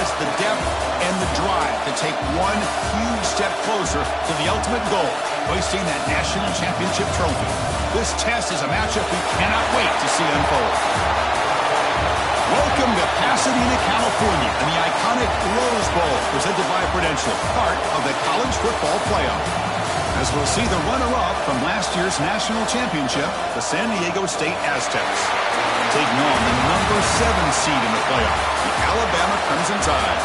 has the depth and the drive to take one huge step closer to the ultimate goal, hoisting that national championship trophy. This test is a matchup we cannot wait to see unfold. Welcome to Pasadena, California, and the iconic Rose Bowl, presented by Prudential, part of the college football playoff. As we'll see the runner-up from last year's national championship, the San Diego State Aztecs, taking on the number 7 seed in the playoff, the Alabama Crimson Tide.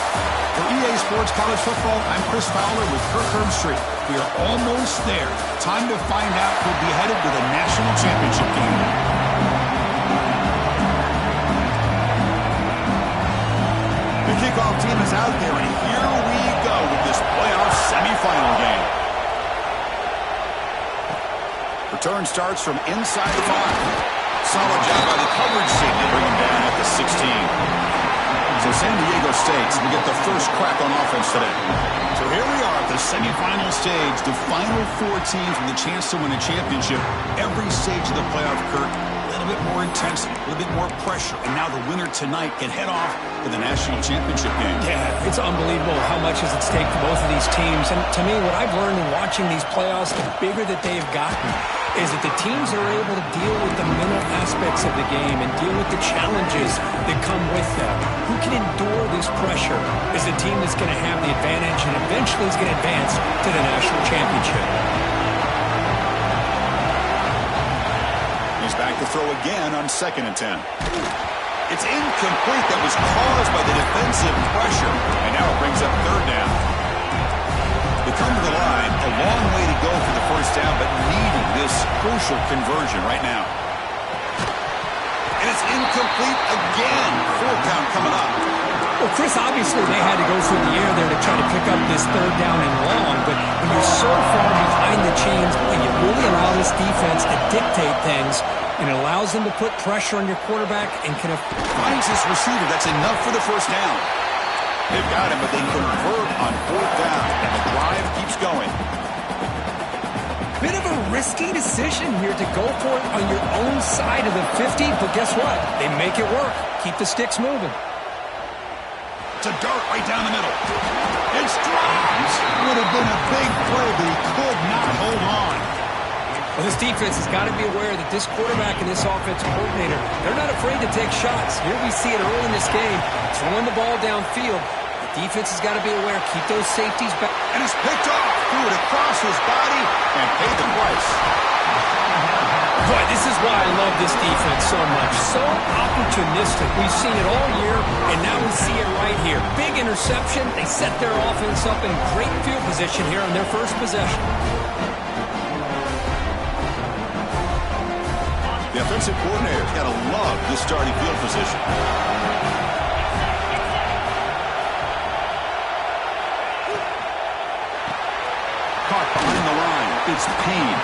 For EA Sports College Football, I'm Chris Fowler with Kirk Herbstreit. We are almost there. Time to find out who'll be headed to the national championship game. The kickoff team is out there, and here we go with this playoff semifinal game. Return starts from inside the 5. Solid job by the coverage team to bring him down at the 16. So San Diego State will get the first crack on offense today. So here we are at the semifinal stage, the final 4 teams with a chance to win a championship. Every stage of the playoff, Kirk, a little bit more intensity, a little bit more pressure. And now the winner tonight can head off to the national championship game. Yeah, it's unbelievable how much is at stake for both of these teams. And to me, what I've learned in watching these playoffs, the bigger that they've gotten, is that the teams are able to deal with the mental aspects of the game and deal with the challenges that come with them. Who can endure this pressure is the team that's going to have the advantage and eventually is going to advance to the national championship. He's back to throw again on 2nd and 10. It's incomplete. That was caused by the defensive pressure. And now it brings up 3rd down. They come to the line, a long way to go for the first down, but needing this crucial conversion right now. And it's incomplete again. 4th down coming up. Well, Chris, obviously they had to go through the air there to try to pick up this 3rd down and long, but when you're so far behind the chains, and you really allow this defense to dictate things, and it allows them to put pressure on your quarterback and can finds this receiver. That's enough for the first down. They've got him, but they convert on 4th down, and the drive keeps going. Bit of a risky decision here to go for it on your own side of the 50, but guess what? They make it work. Keep the sticks moving. It's a dart right down the middle. It's dropped. Would have been a big play, but he could not hold on. Well, this defense has got to be aware that this quarterback and this offensive coordinator, they're not afraid to take shots. Here we see it early in this game, throwing the ball downfield. The defense has got to be aware. Keep those safeties back. And it's picked off. Threw it across his body and paid the price. Boy, this is why I love this defense so much. So opportunistic. We've seen it all year, and now we see it right here. Big interception. They set their offense up in great field position here on their first possession. The offensive coordinator's got to love this starting field position. Caught behind the line. It's Payne.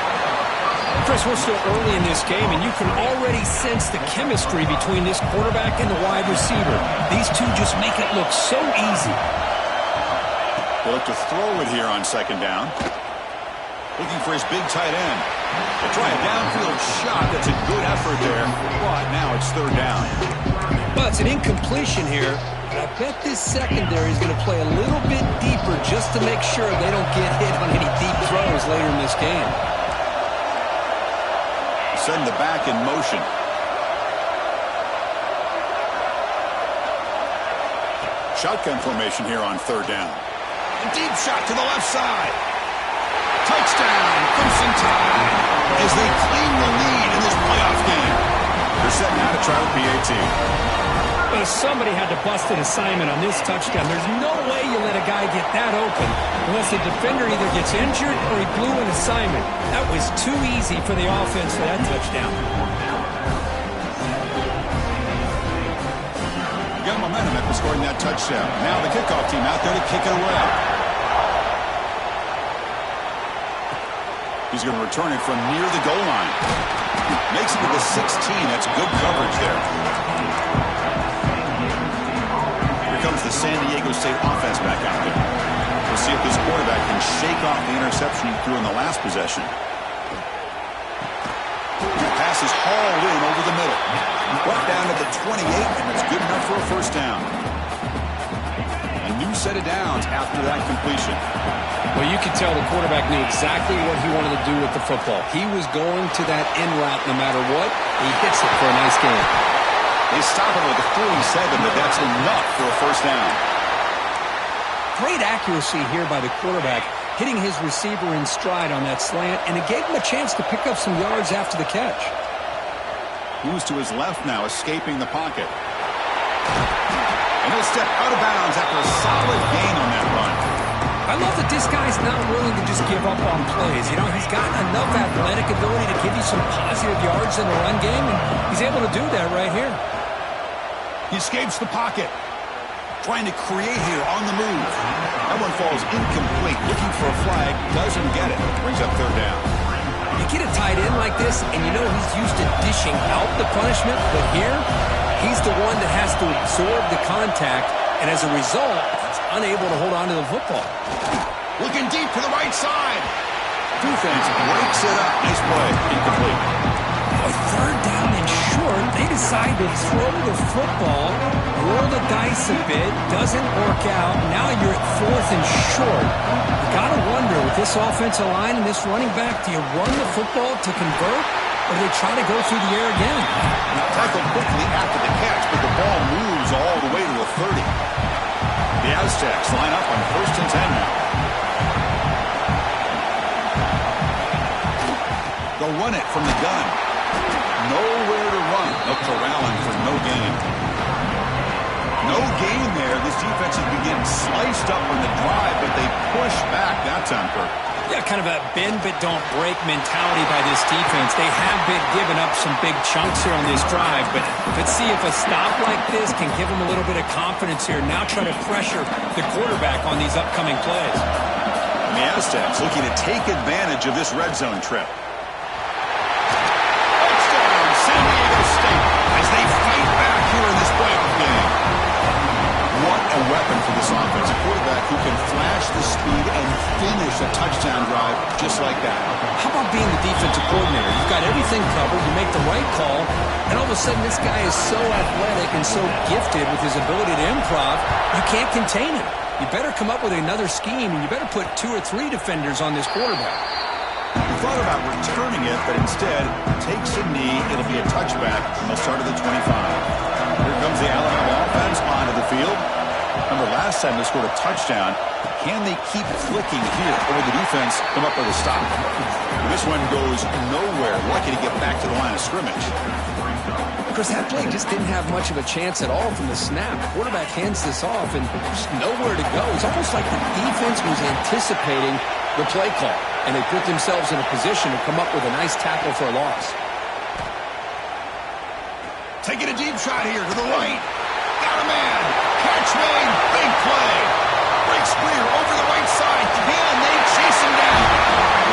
Chris, we're still early in this game, and you can already sense the chemistry between this quarterback and the wide receiver. These two just make it look so easy. They look to throw it here on 2nd down. Looking for his big tight end. They try a downfield shot. That's a good effort there. But now it's 3rd down. Well, it's an incompletion here. But I bet this secondary is going to play a little bit deeper just to make sure they don't get hit on any deep throws later in this game. Send the back in motion. Shotgun formation here on 3rd down. A deep shot to the left side. Touchdown, Crimson Tide, as they claim the lead in this playoff game. They're set now to try with PAT. Well, somebody had to bust an assignment on this touchdown. There's no way you let a guy get that open unless the defender either gets injured or he blew an assignment. That was too easy for the offense for that touchdown. Got momentum after scoring that touchdown. Now the kickoff team out there to kick it away. He's going to return it from near the goal line. Makes it to the 16. That's good coverage there. Here comes the San Diego State offense back out there. We'll see if this quarterback can shake off the interception he threw in the last possession. The pass is hauled in over the middle. Brought down to the 28, and it's good enough for a first down. set of downs after that completion. Well, you could tell the quarterback knew exactly what he wanted to do with the football. He was going to that end route no matter what. He hits it for a nice gain. They stop it with a 47, but that's enough for a first down. Great accuracy here by the quarterback, hitting his receiver in stride on that slant, and it gave him a chance to pick up some yards after the catch. Moves to his left now, escaping the pocket. And he'll step out of bounds after a solid gain on that run. I love that this guy's not willing to just give up on plays. You know, he's got enough athletic ability to give you some positive yards in the run game, and he's able to do that right here. He escapes the pocket. Trying to create here on the move. That one falls incomplete. Looking for a flag. Doesn't get it. Brings up third down. You get a tight end like this, and you know he's used to dishing out the punishment, but here, he's the one that has to absorb the contact, and as a result, he's unable to hold on to the football. Looking deep to the right side. Defense breaks it up. Nice play. Incomplete. A third down and short, they decide to throw the football, roll the dice a bit, doesn't work out. Now you're at fourth and short. You got to wonder, with this offensive line and this running back, do you run the football to convert, or do they try to go through the air again? Tackled quickly after the catch, but the ball moves all the way to a 30. The Aztecs line up on 1st and 10 now. They'll run it from the gun. Nowhere to run. They'll corral him for no gain. No gain there. This defense has been getting sliced up on the drive, but they push back that time, Kirk. Yeah, kind of a bend but don't break mentality by this defense. They have been giving up some big chunks here on this drive, but let's see if a stop like this can give them a little bit of confidence here. Now try to pressure the quarterback on these upcoming plays. And the Aztecs looking to take advantage of this red zone trip. San Diego State as they fight back here in this playoff game. What a weapon for this offense. A quarterback who can flash the speed and finish a touchdown drive just like that. How about being the defensive coordinator? You've got everything covered. You make the right call, and all of a sudden this guy is so athletic and so gifted with his ability to improv, you can't contain him. You better come up with another scheme, and you better put 2 or 3 defenders on this quarterback. He thought about returning it, but instead takes a knee. It'll be a touchback, and they'll start at the 25. Here comes the Alabama offense onto the field. Remember, last time they scored a touchdown. Can they keep flicking here, or will the defense come up with a stop? This one goes nowhere. Lucky to get back to the line of scrimmage. Because that play just didn't have much of a chance at all from the snap. Quarterback hands this off, and there's nowhere to go. It's almost like the defense was anticipating the play call, and they put themselves in a position to come up with a nice tackle for a loss. Taking a deep shot here to the right. Got a man. Catch made. Big play. Breaks clear over the right side. Can they chase him down?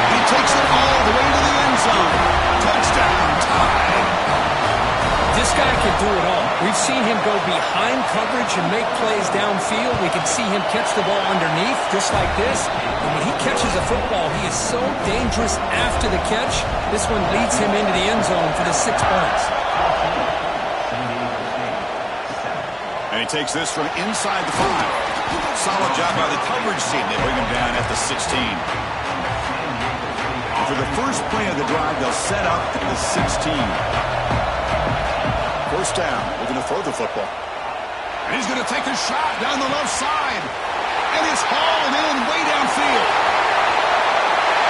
He takes it all the way to the end zone. Touchdown. Tie. This guy can do it all. We've seen him go behind coverage and make plays downfield. We can see him catch the ball underneath just like this. And when he catches a football, he is so dangerous after the catch. This one leads him into the end zone for the 6 points. And he takes this from inside the 5. Solid job by the coverage team. They bring him down at the 16. And for the first play of the drive, they'll set up at the 16. First down. They're going to throw the football. And he's going to take a shot down the left side. And it's hauled in way downfield.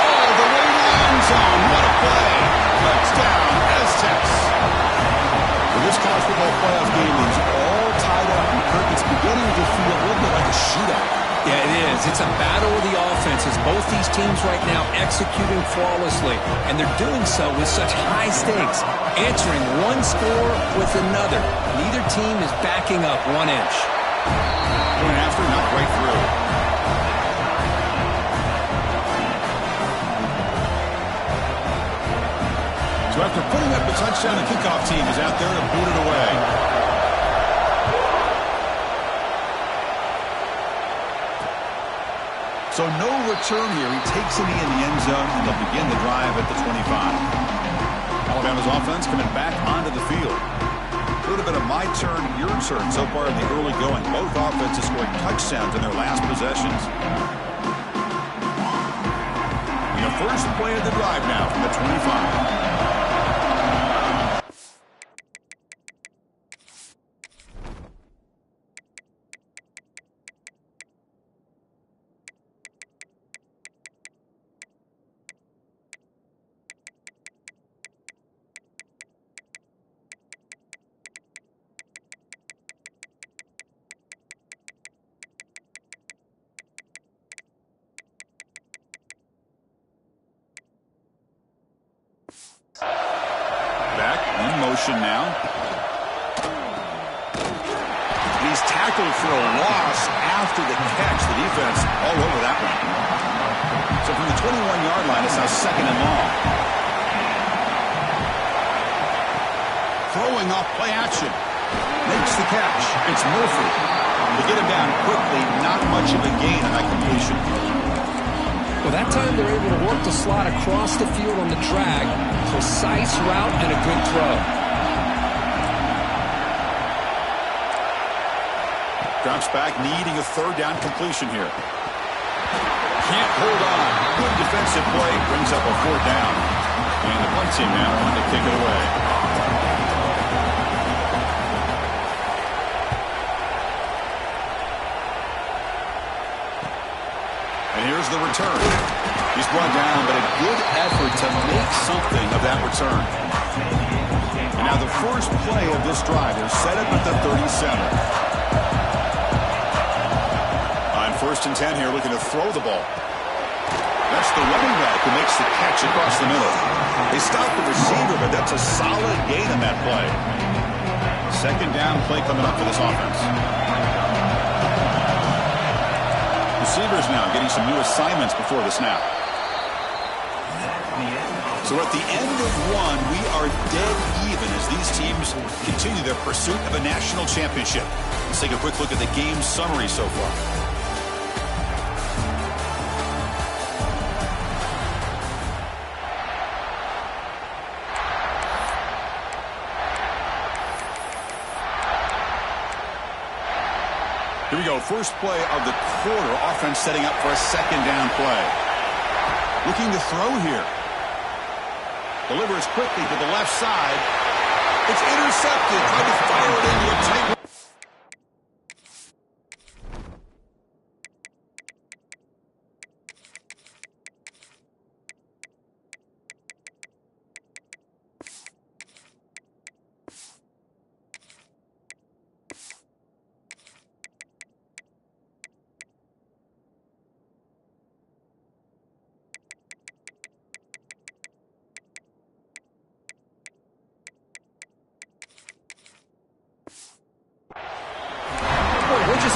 All the way to the end zone. What a play. Touchdown, Aztecs. Well, this college football playoff game is all tied up. And Kirk, it's beginning to feel a little bit like a shootout. Yeah, it is. It's a battle of the offenses. Both these teams right now executing flawlessly, and they're doing so with such high stakes, answering one score with another. Neither team is backing up 1 inch. Going after, not right through. So after putting up the touchdown, the kickoff team is out there to boot it away. So no return here. He takes it in the end zone, and they'll begin the drive at the 25. Alabama's offense coming back onto the field. A little bit of my turn, your turn so far in the early going. Both offenses scoring touchdowns in their last possessions. And the first play of the drive now from the 25. Back in motion now. He's tackled for a loss after the catch. The defense all over that one. So from the 21-yard line, it's now second and long. Throwing off play action. Makes the catch. It's Murphy. To get him down quickly, not much of a gain on that completion. Well, that time they're able to work the slot across the field on the drag. Precise route and a good throw. Drops back, needing a third down completion here. Can't hold on. Good defensive play. Brings up a fourth down. And the punt team now wanting to kick it away. And here's the return. He's brought down, but a good effort to make something of that return. And now the first play of this drive is set up at the 37. On 1st and 10 here, looking to throw the ball. That's the running back who makes the catch across the middle. They stop the receiver, but that's a solid gain on that play. Second down play coming up for this offense. Receivers now getting some new assignments before the snap. So at the end of one, we are dead even as these teams continue their pursuit of a national championship. Let's take a quick look at the game summary so far. Here we go, first play of the quarter. Offense setting up for a second down play. Looking to throw here. Delivers quickly to the left side. It's intercepted. Tried to fire it into a tight.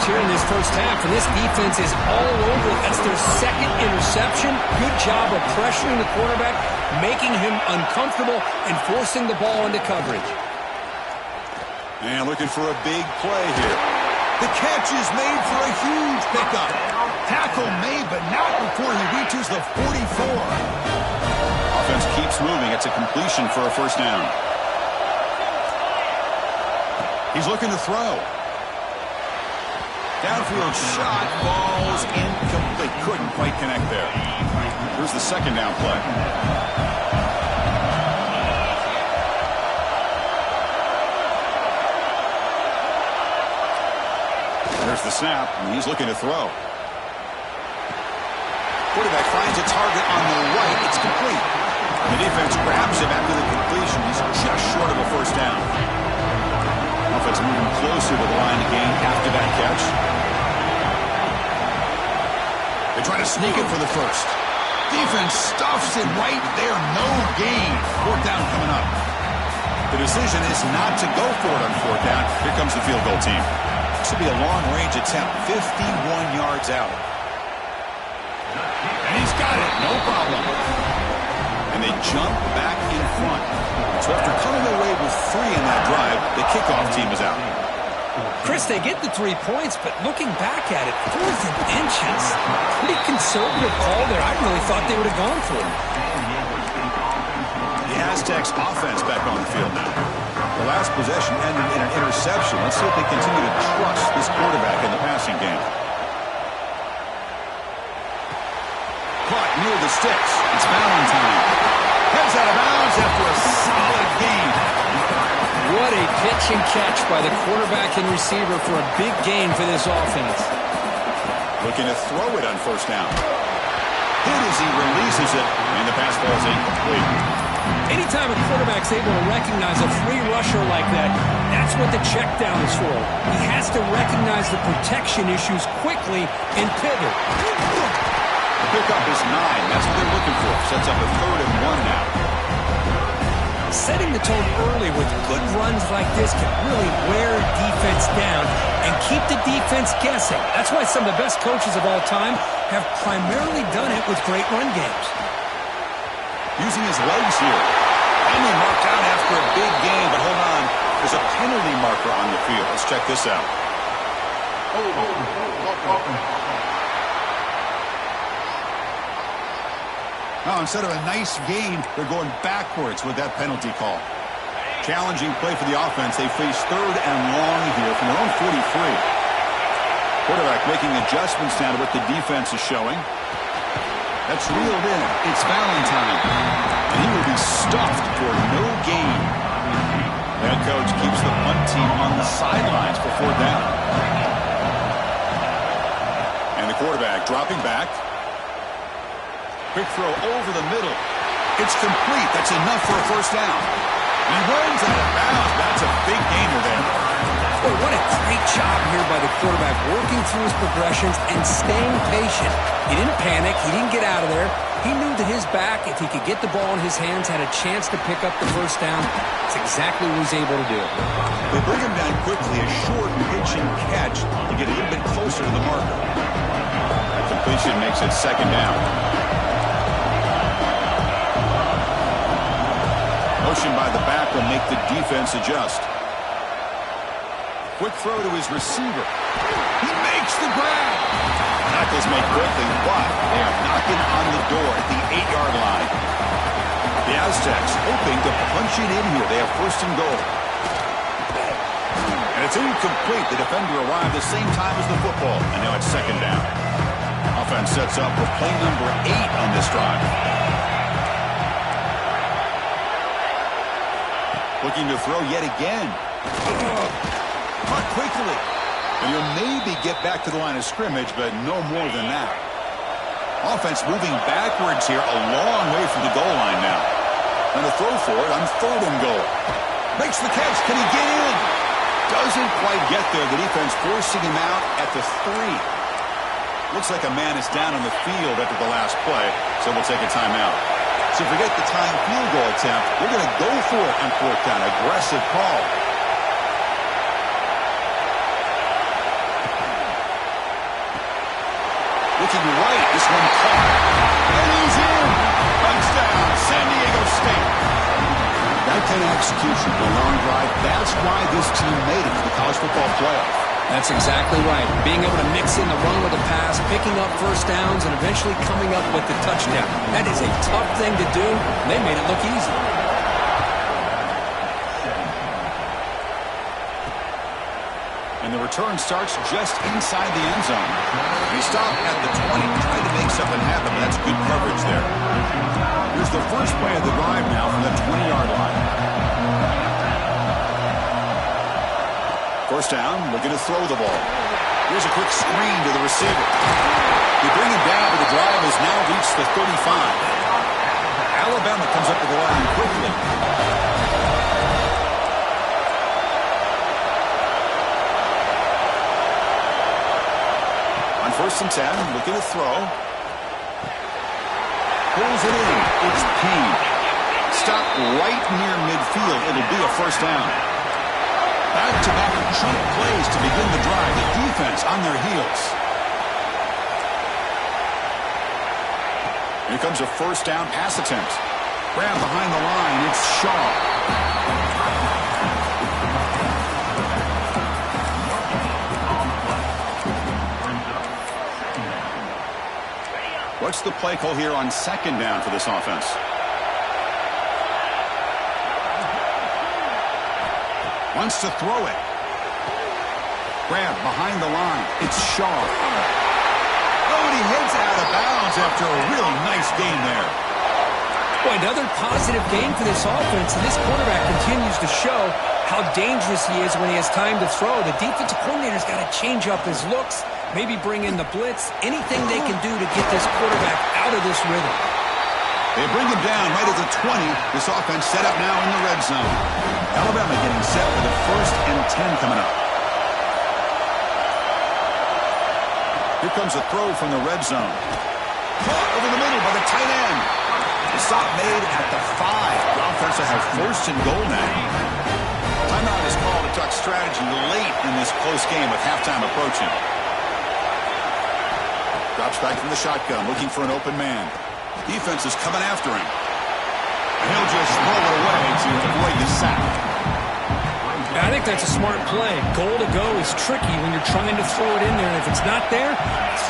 Here in this first half, and this defense is all over. That's their second interception. Good job of pressuring the quarterback, making him uncomfortable, and forcing the ball into coverage. And looking for a big play here. The catch is made for a huge pickup. Tackle made, but not before he reaches the 44. Offense keeps moving. It's a completion for a first down. He's looking to throw. Downfield shot, falls incomplete. Couldn't quite connect there. Here's the second down play. There's the snap, and he's looking to throw. Quarterback finds a target on the right. It's complete. The defense grabs him after the completion. He's just short of a first down. Offense moving closer to the line of game after that catch. They try to sneak it for the first. Defense stuffs it right there. No gain. Fourth down coming up. The decision is not to go for it on fourth down. Here comes the field goal team. This will be a long-range attempt. 51 yards out. And he's got it. No problem. And they jump back in front. So after coming away with 3 in that drive, the kickoff team is out. Chris, they get the 3 points, but looking back at it, 4th and inches. Pretty conservative call there. I really thought they would have gone for it. The Aztecs offense back on the field now. The last possession ended in an interception. Let's see if they continue to trust this quarterback in the passing game. Caught near the sticks. It's Valentine. Heads out of bounds after a solid gain. What a pitch and catch by the quarterback and receiver for a big gain for this offense. Looking to throw it on first down. Hit as he releases it, and the pass ball is incomplete. Anytime a quarterback's able to recognize a free rusher like that, that's what the check down is for. He has to recognize the protection issues quickly and pivot. The pickup is 9. That's what they're looking for. Sets up a 3rd and 1 now. Setting the tone early with good runs like this can really wear defense down and keep the defense guessing. That's why some of the best coaches of all time have primarily done it with great run games. Using his legs here. Finally marked out after a big gain, but hold on. There's a penalty marker on the field. Let's check this out. Now, instead of a nice gain, they're going backwards with that penalty call. Challenging play for the offense. They face 3rd and long here from their own 43. Quarterback making adjustments now to what the defense is showing. That's reeled in. It's Valentine. And he will be stuffed for no gain. The head coach keeps the punt team on the sidelines for 4th down. And the quarterback dropping back. Quick throw over the middle. It's complete. That's enough for a first down. He runs out of bounds. That's a big gainer there. Boy, what a great job here by the quarterback, working through his progressions and staying patient. He didn't panic. He didn't get out of there. He knew that his back, if he could get the ball in his hands, had a chance to pick up the first down. That's exactly what he's able to do. They bring him down quickly, a short pitch and catch to get a little bit closer to the marker. That completion makes it 2nd down. Motion by the back will make the defense adjust. Quick throw to his receiver. He makes the grab. Tackles made quickly, but they are knocking on the door at the 8-yard line. The Aztecs hoping to punch it in here. They have 1st and goal. And it's incomplete. The defender arrived the same time as the football, and now it's 2nd down. Offense sets up for play number 8 on this drive. Looking to throw yet again. Caught quickly. And he'll maybe get back to the line of scrimmage, but no more than that. Offense moving backwards here, a long way from the goal line now. And a throw for it on 3rd and goal. Makes the catch. Can he get in? Doesn't quite get there. The defense forcing him out at the 3. Looks like a man is down on the field after the last play, so we'll take a timeout. So forget the tying field goal attempt. They're going to go for it on 4th down. Aggressive call. Looking right. This one caught. And he's in. Touchdown, San Diego State. That kind of execution, the long drive, that's why this team made it to the college football playoff. That's exactly right. Being able to mix in the run with the pass, picking up first downs, and eventually coming up with the touchdown. That is a tough thing to do. They made it look easy. And the return starts just inside the end zone. He stopped at the 20, trying to make something happen, but that's good coverage there. Here's the first play of the drive now from the 20-yard line. First down, looking to throw the ball. Here's a quick screen to the receiver. They bring him down, but the drive has now reached the 35. Alabama comes up to the line quickly. On 1st and 10, looking to throw. Pulls it in. It's Payne. Stopped right near midfield. It'll be a first down. Back-to-back chunk plays to begin the drive. The defense on their heels. Here comes a first down pass attempt. Grab behind the line. It's Shaw. What's the play call here on 2nd down for this offense? Wants to throw it. Grab behind the line. It's Shaw. Oh, and he heads out of bounds after a really nice game there. Boy, another positive game for this offense, and this quarterback continues to show how dangerous he is when he has time to throw. The defensive coordinator's got to change up his looks, maybe bring in the blitz, anything they can do to get this quarterback out of this rhythm. They bring him down right at the 20. This offense set up now in the red zone. Alabama getting set for the 1st and 10 coming up. Here comes a throw from the red zone. Caught over the middle by the tight end. The stop made at the 5. The offense will have 1st and goal now. Timeout is called to talk strategy late in this close game with halftime approaching. Drops back from the shotgun, looking for an open man. Defense is coming after him. And he'll just throw it away to avoid the sack. I think that's a smart play. Goal to go is tricky when you're trying to throw it in there. And if it's not there,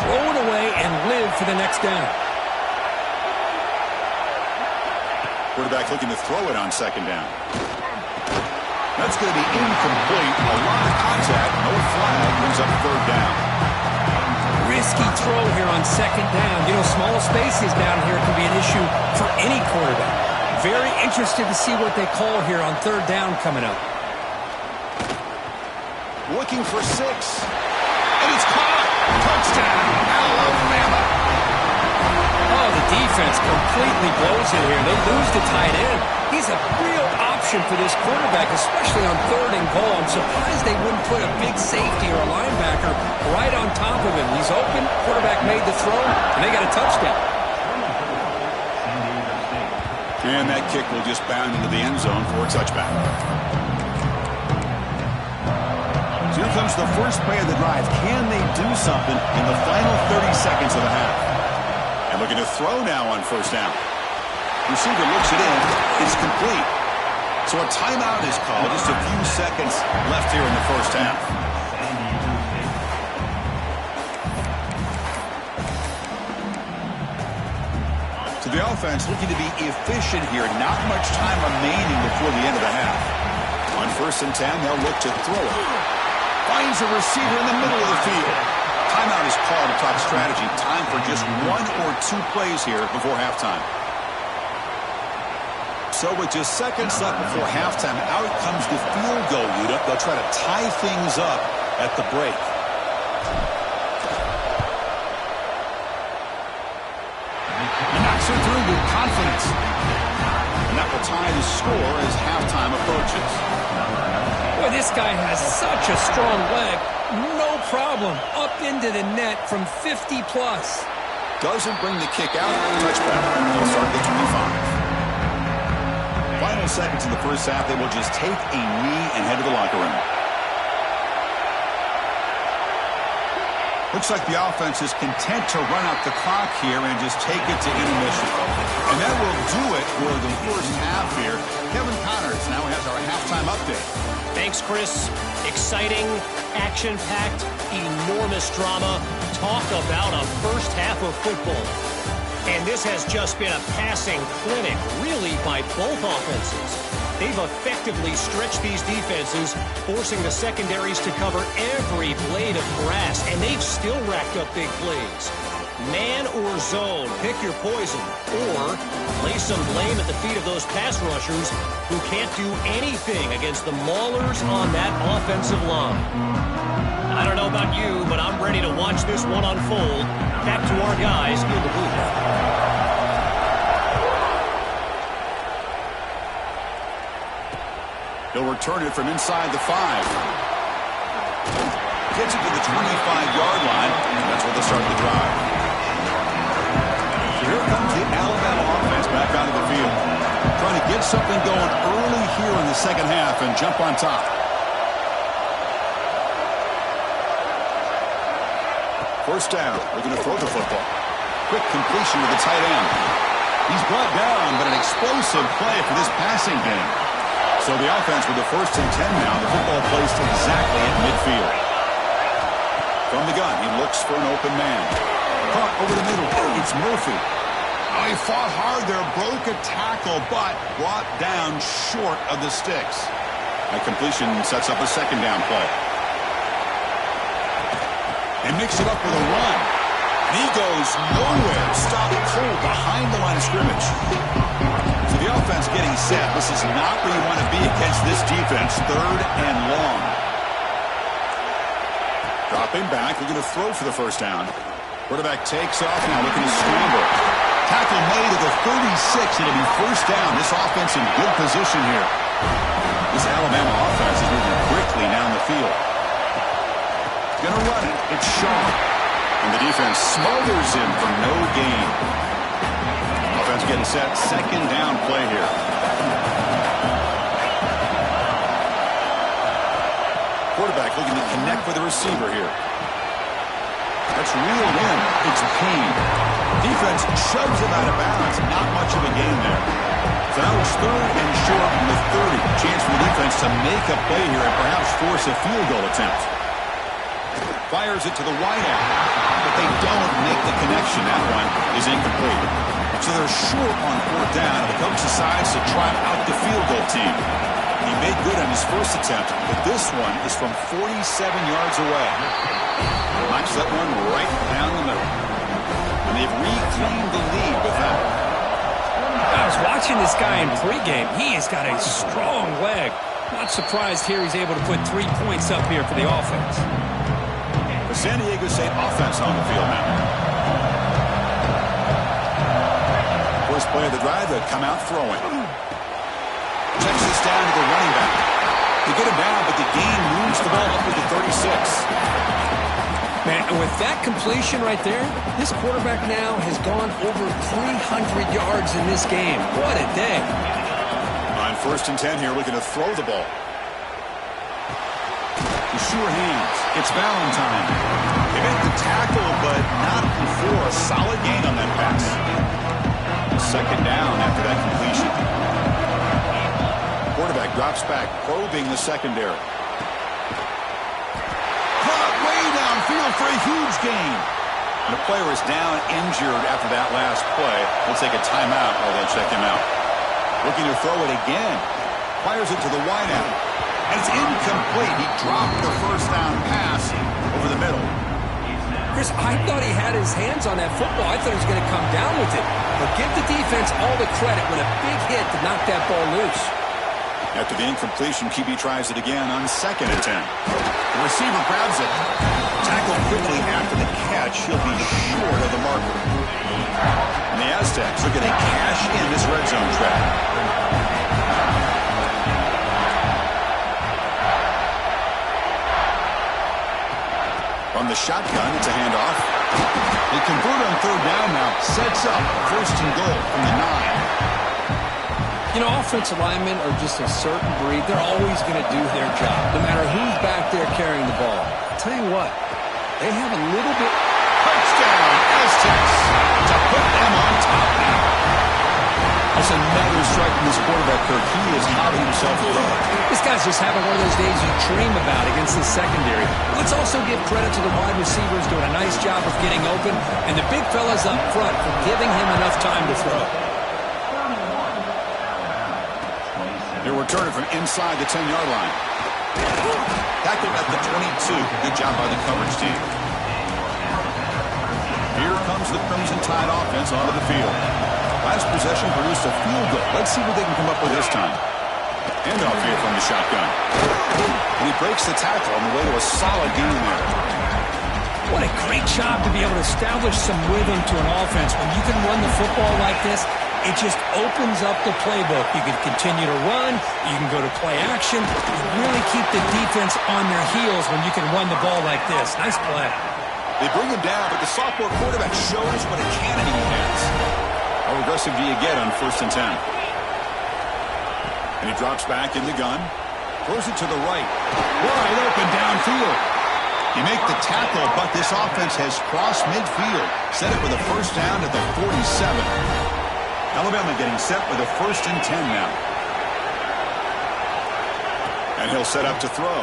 throw it away and live for the next down. Quarterback looking to throw it on 2nd down. That's going to be incomplete. A lot of contact. No flag. Brings up 3rd down. Risky throw here on 2nd down. You know, small spaces down here can be an issue for any quarterback. Very interested to see what they call here on 3rd down coming up. Looking for 6. And it's caught. Touchdown, Alabama. Oh, the defense completely blows it here. They lose the tight end. He's a real option for this quarterback, especially on 3rd and goal. I'm surprised they wouldn't put a big safety or a linebacker right on top of him. He's open. Quarterback made the throw, and they got a touchdown. And that kick will just bound into the end zone for a touchback. So here comes the first play of the drive. Can they do something in the final 30 seconds of the half? And looking to throw now on 1st down. Receiver looks it in. It's complete. So a timeout is called. Just a few seconds left here in the 1st half. So the offense looking to be efficient here. Not much time remaining before the end of the half. On 1st and 10, they'll look to throw it. Finds a receiver in the middle of the field. Timeout is called to talk strategy. Time for just 1 or 2 plays here before halftime. So with just seconds left before halftime, out comes the field goal unit. They'll try to tie things up at the break. He knocks it through with confidence. And that will tie the score as halftime approaches. Boy, this guy has such a strong leg. No problem. Up into the net from 50+. Doesn't bring the kick out. Touchback. They'll start the 25. Final seconds in the 1st half, they will just take a knee and head to the locker room. Looks like the offense is content to run out the clock here and just take it to intermission. And that will do it for the 1st half here. Kevin Connors now has our halftime update. Thanks, Chris. Exciting, action-packed, enormous drama. Talk about a 1st half of football. And this has just been a passing clinic, really, by both offenses. They've effectively stretched these defenses, forcing the secondaries to cover every blade of grass, and they've still racked up big plays. Man or zone, pick your poison, or lay some blame at the feet of those pass rushers who can't do anything against the maulers on that offensive line. I don't know about you, but I'm ready to watch this one unfold. Back to our guys in the booth. He'll return it from inside the 5. Gets it to the 25-yard line, and that's where they'll start the drive. So here comes the Alabama offense back out of the field. Trying to get something going early here in the 2nd half and jump on top. First down, looking to throw the football. Quick completion to the tight end. He's brought down, but an explosive play for this passing game. So the offense with the 1st and 10 now. The football placed exactly at midfield. From the gun, he looks for an open man. Caught over the middle. It's Murphy. Oh, he fought hard there, broke a tackle, but brought down short of the sticks. That completion sets up a second down play. And mix it up with a run. And he goes nowhere. Stopped cold behind the line of scrimmage. So the offense getting set. This is not where you want to be against this defense. 3rd and long. Dropping back. Looking to throw for the first down. Quarterback takes off now, looking to scramble. Tackle made at the 36. It'll be first down. This offense in good position here. This Alabama offense is moving quickly down the field. Going to run it. It's Shaw. And the defense smothers him for no gain. Offense getting set. Second down play here. Quarterback looking to connect with the receiver here. That's reeled in. It's Payne. Defense shoves him out of bounds. Not much of a gain there. So now it's 3rd and short from the 30. Chance for the defense to make a play here and perhaps force a field goal attempt. Fires it to the wideout. But they don't make the connection. That one is incomplete. So they're short on 4th down. And the coach decides to try out the field goal team. He made good on his first attempt, but this one is from 47 yards away. Knocks that one right down the middle. And they've reclaimed the lead with that. I was watching this guy in pregame. He has got a strong leg. Not surprised here he's able to put 3 points up here for the offense. The San Diego State offense on the field now. First play of the drive, they come out throwing. Checks this down to the running back. They get him down, but the gain moves the ball up with the 36. Man, and with that completion right there, this quarterback now has gone over 300 yards in this game. What a day. On 1st and 10 here, looking to throw the ball. The sure hands. It's Valentine. They make the tackle, but not before a solid gain on that pass. Second down after that completion. Quarterback drops back, probing the secondary. Caught way downfield for a huge gain. And the player is down, injured after that last play. They'll take a timeout while they check him out. Looking to throw it again. Fires it to the wideout. And it's incomplete. He dropped the first down pass over the middle. Chris, I thought he had his hands on that football. I thought he was going to come down with it. But give the defense all the credit with a big hit to knock that ball loose. After the incompletion, QB tries it again on 2nd and 10. The receiver grabs it. Tackled quickly after the catch. He'll be short of the marker. And the Aztecs are going to cash in this red zone trap. From the shotgun, it's a handoff. They convert on 3rd down now. Sets up 1st and goal from the 9. You know, offensive linemen are just a certain breed. They're always going to do their job, no matter who's back there carrying the ball. I'll tell you what, they have a little bit... Touchdown, Aztecs, to put them on top now. That's another strike from this quarterback, Kirk. He is hobbling himself up. This guy's just having one of those days you dream about against the secondary. Let's also give credit to the wide receivers doing a nice job of getting open, and the big fellas up front for giving him enough time to throw. They're returning from inside the 10-yard line. Tackled at the 22. Good job by the coverage team. Here comes the Crimson Tide offense onto the field. Last possession produced a field goal. Let's see what they can come up with this time. Handoff here from the shotgun. And he breaks the tackle on the way to a solid gain there. What a great job to be able to establish some rhythm to an offense. When you can run the football like this, it just opens up the playbook. You can continue to run. You can go to play action. You really keep the defense on their heels when you can run the ball like this. Nice play. They bring him down, but the sophomore quarterback shows what a cannon he has. How aggressive do you get on 1st and 10? And he drops back in the gun. Throws it to the right. Wide open downfield. You make the tackle, but this offense has crossed midfield. Set it with a first down at the 47. Alabama getting set with a 1st and 10 now. And he'll set up to throw.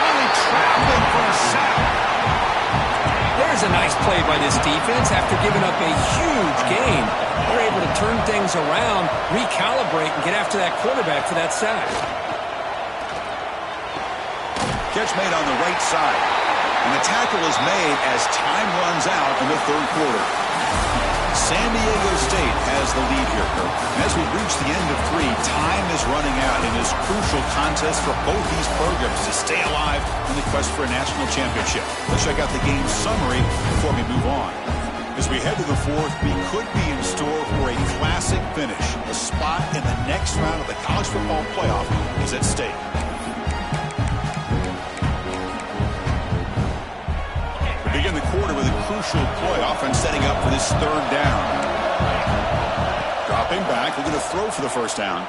Only traveling for a sack. There's a nice play by this defense after giving up a huge gain. They're able to turn things around, recalibrate, and get after that quarterback for that sack. Catch made on the right side. And the tackle is made as time runs out in the third quarter. San Diego State has the lead here, Kirk. And as we reach the end of 3, time is running out in this crucial contest for both these programs to stay alive in the quest for a national championship. Let's check out the game summary before we move on. As we head to the 4th, we could be in store for a classic finish. A spot in the next round of the college football playoff is at stake. Begin the quarter with a crucial play, offense setting up for this 3rd down. Dropping back, they're going to throw for the 1st down.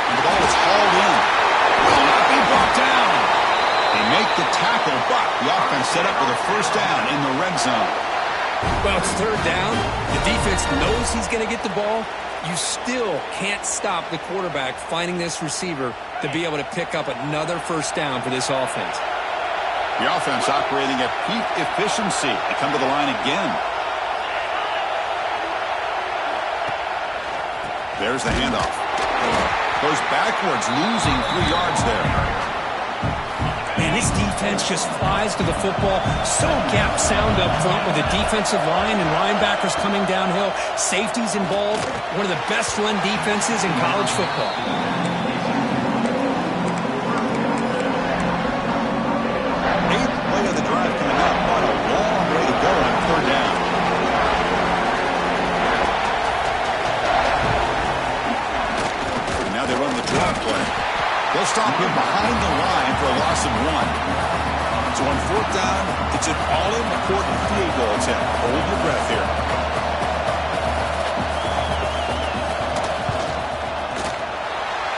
And the ball is hauled in. Will not be brought down. They make the tackle, but the offense set up with a 1st down in the red zone. Well, it's 3rd down. The defense knows he's going to get the ball. You still can't stop the quarterback finding this receiver to be able to pick up another 1st down for this offense. The offense operating at peak efficiency. They come to the line again. There's the handoff. Goes backwards, losing 3 yards there. Man, this defense just flies to the football. So gap sound up front with the defensive line and linebackers coming downhill. Safeties involved. One of the best run defenses in college football. 8th play of the drive coming up, but a long way to go on 3rd down. And now they run the draw play. They'll stop him behind the line for a loss of 1. So on 4th down, it's an all-important field goal attempt. Hold your breath here.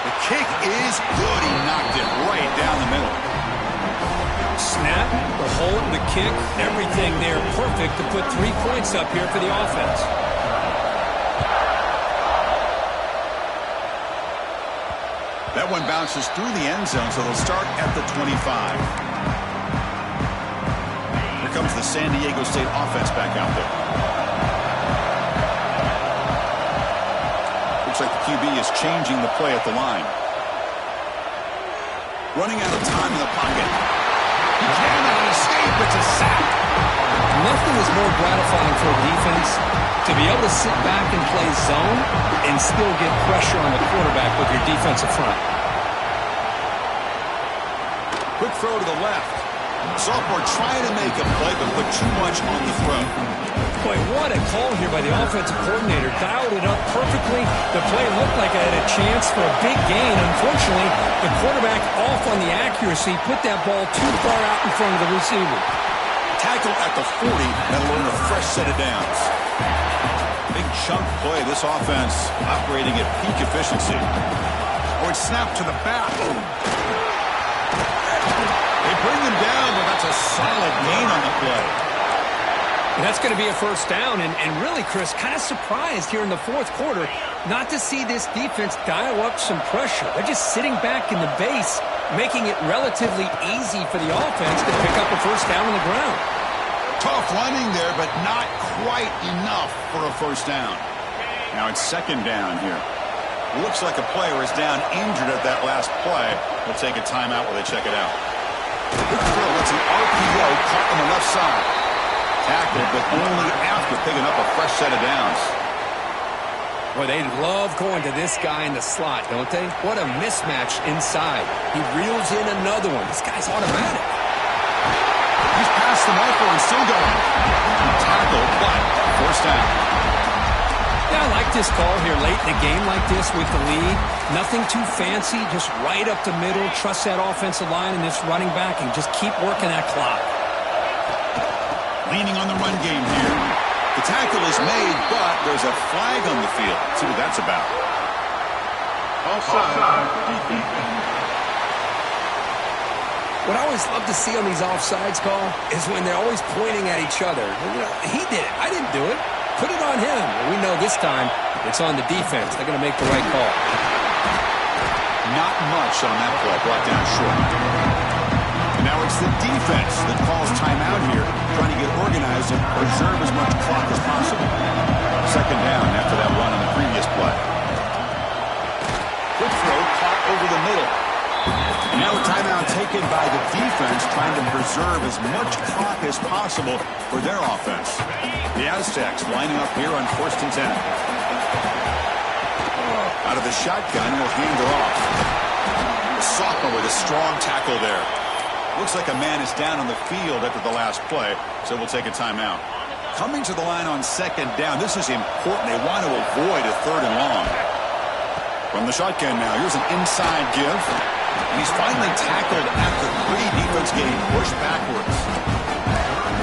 The kick is good. He knocked it right down the middle. Snap, the hold, the kick, everything there perfect to put 3 points up here for the offense. That one bounces through the end zone, so they'll start at the 25. Here comes the San Diego State offense back out there. Looks like the QB is changing the play at the line. Running out of time in the pocket. He cannot escape. It's a sack. Nothing is more gratifying for a defense to be able to sit back and play zone and still get pressure on the quarterback with your defensive front. Quick throw to the left. Sophomore trying to make a play, but put too much on the throw. Boy, what a call here by the offensive coordinator. Dialed it up perfectly. The play looked like it had a chance for a big gain. Unfortunately, the quarterback off on the accuracy, put that ball too far out in front of the receiver. Tackle at the 40, that'll earn a fresh set of downs. Big chunk play. This offense operating at peak efficiency. Oh, it's snapped to the back. They bring them down, but that's a solid gain on the play. And that's going to be a 1st down. And really, Chris, kind of surprised here in the 4th quarter not to see this defense dial up some pressure. They're just sitting back in the base, making it relatively easy for the offense to pick up a 1st down on the ground. Tough running there, but not quite enough for a 1st down. Now it's 2nd down here. Looks like a player is down injured at that last play. They'll take a timeout while they check it out. Good throw. It's an RPO caught on the left side. Tackled, but only after picking up a fresh set of downs. Boy, they love going to this guy in the slot, don't they? What a mismatch inside. He reels in another one. This guy's automatic. He's past the marker and still going. Tackled, but 1st down. Yeah, I like this call here late in a game like this with the lead. Nothing too fancy, just right up the middle. Trust that offensive line and this running back and just keep working that clock. Leaning on the run game here. The tackle is made, but there's a flag on the field. Let's see what that's about. Offside. What I always love to see on these offsides call is when they're always pointing at each other. You know, he did it. I didn't do it. Put it on him. We know this time it's on the defense. They're going to make the right call. Not much on that play. Brought down short. And now it's It's the defense that calls timeout here, trying to get organized and preserve as much clock as possible. Second down after that run on the previous play. Quick throw, caught over the middle. And now a timeout taken by the defense, trying to preserve as much clock as possible for their offense. The Aztecs lining up here on 1st and 10. Out of the shotgun, he'll hand her off. The sophomore with a strong tackle there. Looks like a man is down on the field after the last play, so we'll take a timeout. Coming to the line on 2nd down, this is important. They want to avoid a 3rd and long. From the shotgun now, here's an inside give. And he's finally tackled at the 3. Defense getting pushed backwards.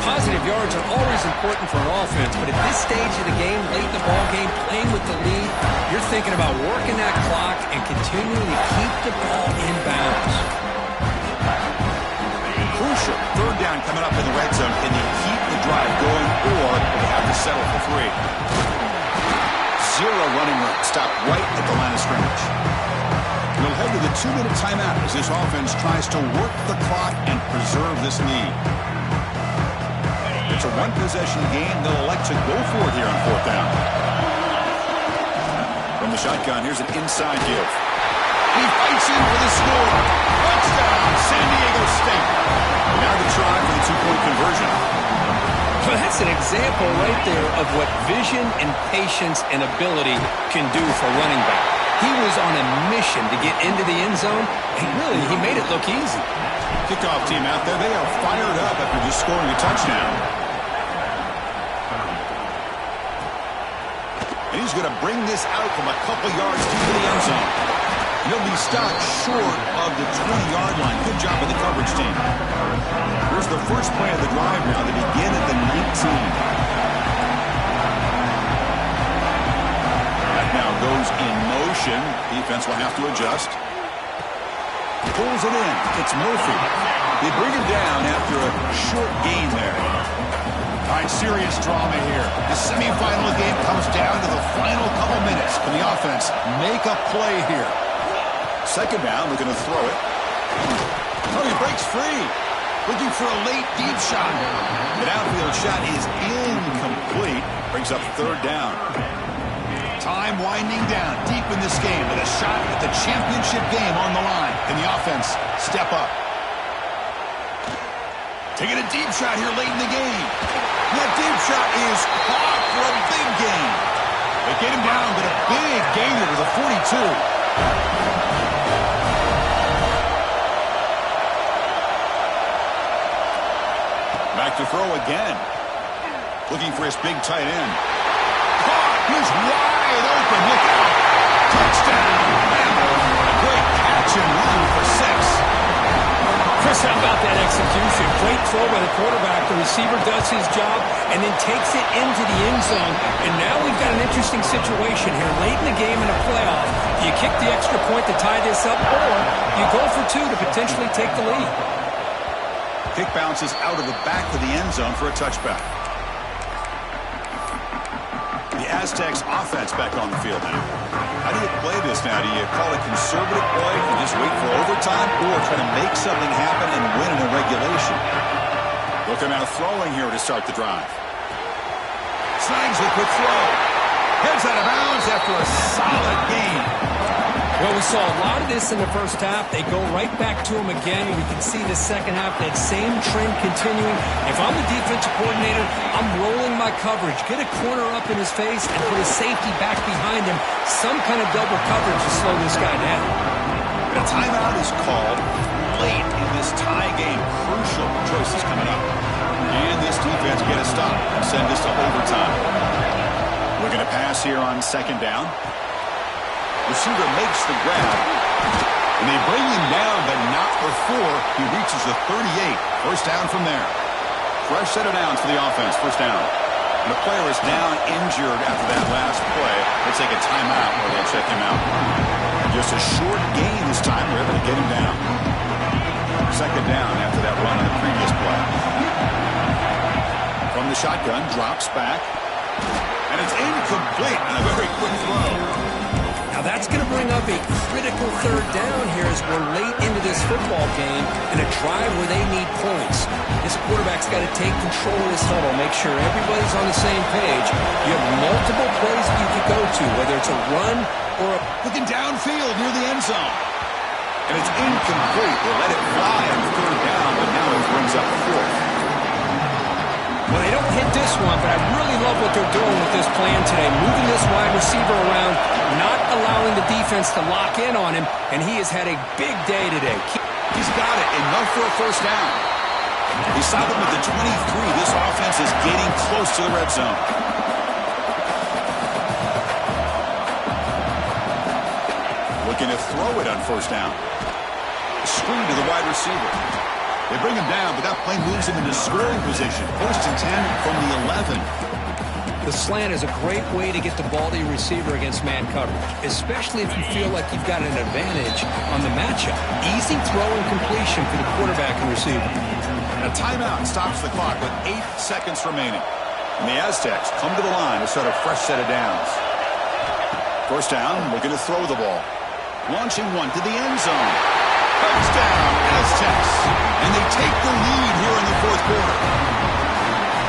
Positive yards are always important for an offense, but at this stage of the game, late in the ball game, playing with the lead, you're thinking about working that clock and continuing to keep the ball in bounds. Crucial 3rd down coming up in the red zone. Can they keep the drive going, or they have to settle for 3? 0 running room. Stop right at the line of scrimmage. We'll head to the 2-minute timeout as this offense tries to work the clock and preserve this lead. It's a one-possession game. They'll elect to go for it here on 4th down. From the shotgun, here's an inside give. He fights in for the score. Touchdown, San Diego State. Now the try for the 2-point conversion. Well, that's an example right there of what vision and patience and ability can do for running back. He was on a mission to get into the end zone, and really, he made it look easy. Kickoff team out there, they are fired up after just scoring a touchdown. And he's going to bring this out from a couple yards deep in the end zone. He'll be stopped short of the 20-yard line. Good job of the coverage team. Here's the first play of the drive now. They begin at the 19. Now goes in motion. Defense will have to adjust. Pulls it in. It's Murphy. They bring him down after a short gain there. All right, serious drama here. The semifinal game comes down to the final couple minutes. Can the offense make a play here? Second down, they're going to throw it. Oh, he breaks free. Looking for a late deep shot. The outfield shot is incomplete. Brings up 3rd down. Time winding down deep in this game with a shot at the championship game on the line. Can the offense step up? Taking a deep shot here late in the game. That deep shot is caught for a big gain. They get him down, but a big gainer to the 42. Back to throw again. Looking for his big tight end. Caught! He's wide open. Look out. Touchdown. A great catch and run for 6. Chris, how about that execution? Great throw by the quarterback. The receiver does his job and then takes it into the end zone. And now we've got an interesting situation here. Late in the game in a playoff, do you kick the extra point to tie this up, or you go for 2 to potentially take the lead? Kick bounces out of the back of the end zone for a touchback. The Aztecs offense back on the field now. How do you play this now? Do you call a conservative play and just wait for overtime, or try to make something happen and win in a regulation? Looking out throwing here to start the drive. Snags the quick throw. Heads out of bounds after a solid game. Well, we saw a lot of this in the first half. They go right back to him again. We can see the second half, that same trend continuing. If I'm the defensive coordinator, I'm rolling my coverage. Get a corner up in his face and put a safety back behind him. Some kind of double coverage to slow this guy down. And a timeout is called late in this tie game. Crucial choices coming up. And this defense get a stop and send this to overtime. We're going to pass here on 2nd down. Receiver makes the grab, and they bring him down, but not before he reaches the 38. First down from there. Fresh set of downs for the offense. First down. And the player is down injured after that last play. They take a timeout or they'll check him out. Just a short gain this time. We're able to get him down. Second down after that run on the previous play. From the shotgun, drops back. And it's incomplete on a very quick throw. Now that's going to bring up a critical third down here as we're late into this football game in a drive where they need points. This quarterback's got to take control of this huddle, make sure everybody's on the same page. You have multiple plays that you could go to, whether it's a run or a... Looking downfield near the end zone. And it's incomplete. They let it fly on third down, but now it brings up fourth. Well, they don't hit this one, but I really love what they're doing with this plan today. Moving this wide receiver around, not allowing the defense to lock in on him, and he has had a big day today. He's got it, enough for a first down. He's stopping with the 23. This offense is getting close to the red zone. Looking to throw it on first down. Screen to the wide receiver. They bring him down, but that play moves him into scoring position. First and 10 from the 11. The slant is a great way to get the ball to your receiver against man coverage, especially if you feel like you've got an advantage on the matchup. Easy throw and completion for the quarterback and receiver. A timeout stops the clock with 8 seconds remaining. And the Aztecs come to the line to start a fresh set of downs. First down, looking to throw the ball. Launching one to the end zone. Touchdown, Aztecs. And they take the lead here in the fourth quarter.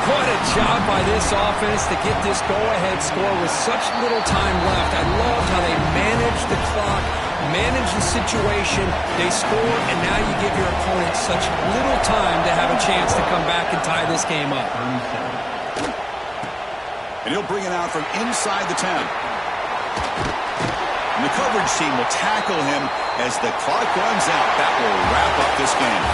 What a job by this offense to get this go-ahead score with such little time left. I loved how they managed the clock, managed the situation. They score, and now you give your opponent such little time to have a chance to come back and tie this game up. And he'll bring it out from inside the 10. And the coverage team will tackle him as the clock runs out. That will wrap up this game.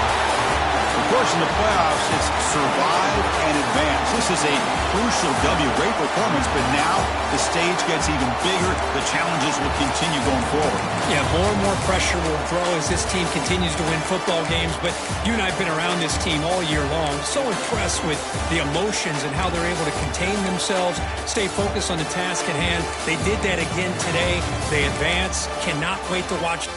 Of course, in the playoffs, it's survive and advance. This is a crucial W. Great performance, but now the stage gets even bigger. The challenges will continue going forward. Yeah, more and more pressure will grow as this team continues to win football games. But you and I have been around this team all year long. So impressed with the emotions and how they're able to contain themselves, stay focused on the task at hand. They did that again today. They advance. Cannot wait to watch